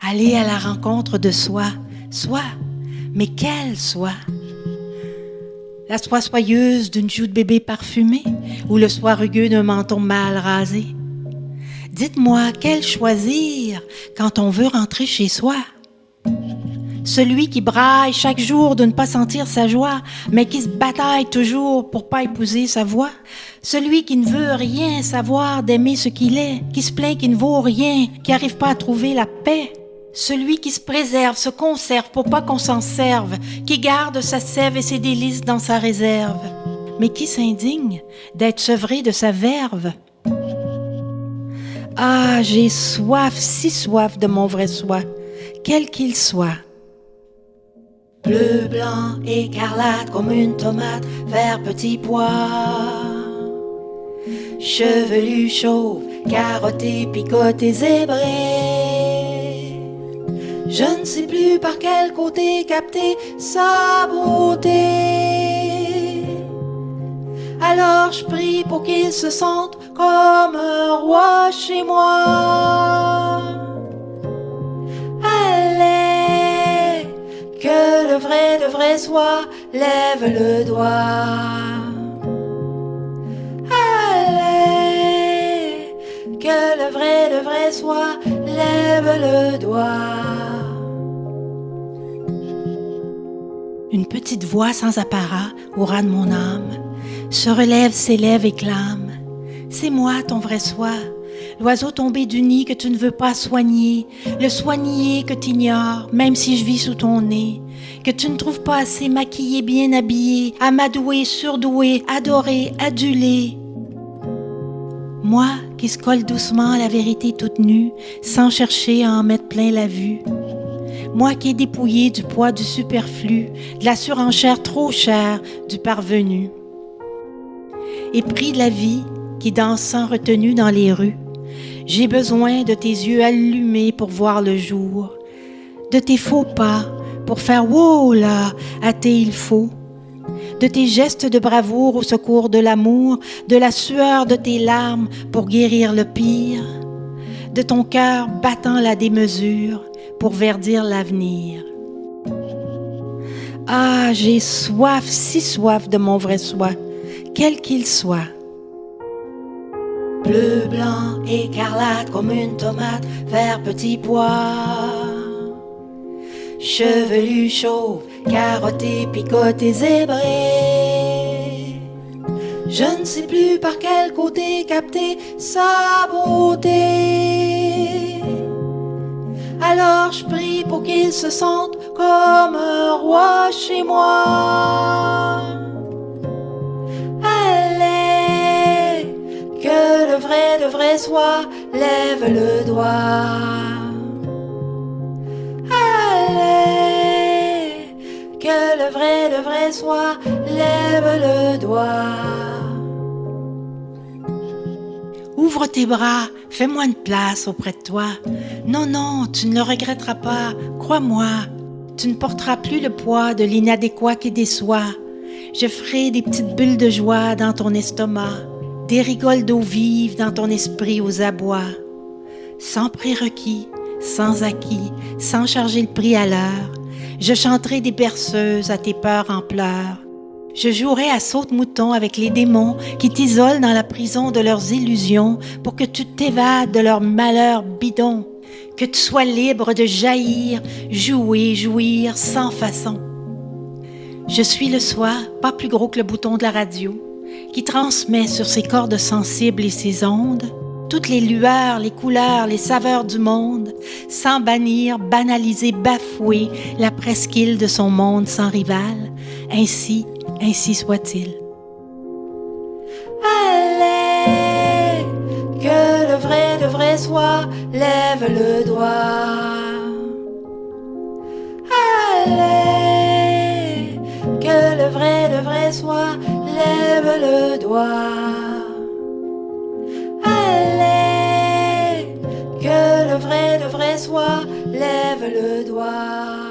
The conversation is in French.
Aller à la rencontre de soi, mais quelle soi? La soie soyeuse d'une joue de bébé parfumée ou le soie rugueux d'un menton mal rasé? Dites-moi, quel choisir quand on veut rentrer chez soi? Celui qui braille chaque jour de ne pas sentir sa joie, mais qui se bataille toujours pour pas épouser sa voix. Celui qui ne veut rien savoir d'aimer ce qu'il est, qui se plaint qu'il ne vaut rien, qui n'arrive pas à trouver la paix. Celui qui se préserve, se conserve pour pas qu'on s'en serve, qui garde sa sève et ses délices dans sa réserve, mais qui s'indigne d'être sevré de sa verve. Ah, j'ai soif, si soif de mon vrai soi, quel qu'il soit. Bleu, blanc, écarlate comme une tomate, vert petit pois. Chevelu, chauve, carotté, picoté, zébré. Je ne sais plus par quel côté capter sa beauté. Alors je prie pour qu'il se sente comme un roi chez moi. Allez, que le vrai soit, lève le doigt. Allez, que le vrai soit, lève le doigt. Une petite voix sans apparat au ras de mon âme se relève, s'élève et clame. C'est moi ton vrai soi, l'oiseau tombé du nid que tu ne veux pas soigner, le soigner que t'ignores, même si je vis sous ton nez, que tu ne trouves pas assez maquillé, bien habillé, amadoué, surdoué, adoré, adulé. Moi qui se colle doucement à la vérité toute nue, sans chercher à en mettre plein la vue. Moi qui est dépouillé du poids du superflu, de la surenchère trop chère du parvenu. Épris de la vie qui danse sans retenue dans les rues, j'ai besoin de tes yeux allumés pour voir le jour, de tes faux pas pour faire « wow là » à tes il faut, de tes gestes de bravoure au secours de l'amour, de la sueur de tes larmes pour guérir le pire, de ton cœur battant la démesure pour verdir l'avenir. Ah, j'ai soif, si soif de mon vrai soi, quel qu'il soit. Bleu, blanc, écarlate comme une tomate, vert petit pois. Chevelu, chauve, carotté, picoté, zébré. Je ne sais plus par quel côté capter sa beauté. Alors je prie pour qu'il se sente comme un roi chez moi. Allez, que le vrai soit, lève le doigt. Allez, que le vrai soit, lève le doigt. Ouvre tes bras, fais-moi une place auprès de toi. Non, non, tu ne le regretteras pas, crois-moi. Tu ne porteras plus le poids de l'inadéquat qui déçoit. Je ferai des petites bulles de joie dans ton estomac, des rigoles d'eau vive dans ton esprit aux abois. Sans prérequis, sans acquis, sans charger le prix à l'heure, je chanterai des berceuses à tes peurs en pleurs. Je jouerai à saute-mouton avec les démons qui t'isolent dans la prison de leurs illusions pour que tu t'évades de leurs malheurs bidons, que tu sois libre de jaillir, jouer, jouir sans façon. Je suis le soi, pas plus gros que le bouton de la radio, qui transmet sur ses cordes sensibles et ses ondes toutes les lueurs, les couleurs, les saveurs du monde, sans bannir, banaliser, bafouer la presqu'île de son monde sans rival. Ainsi soit-il. Allez, que le vrai soit, lève le doigt. Allez, que le vrai soit, lève le doigt. Allez, que le vrai soit, lève le doigt.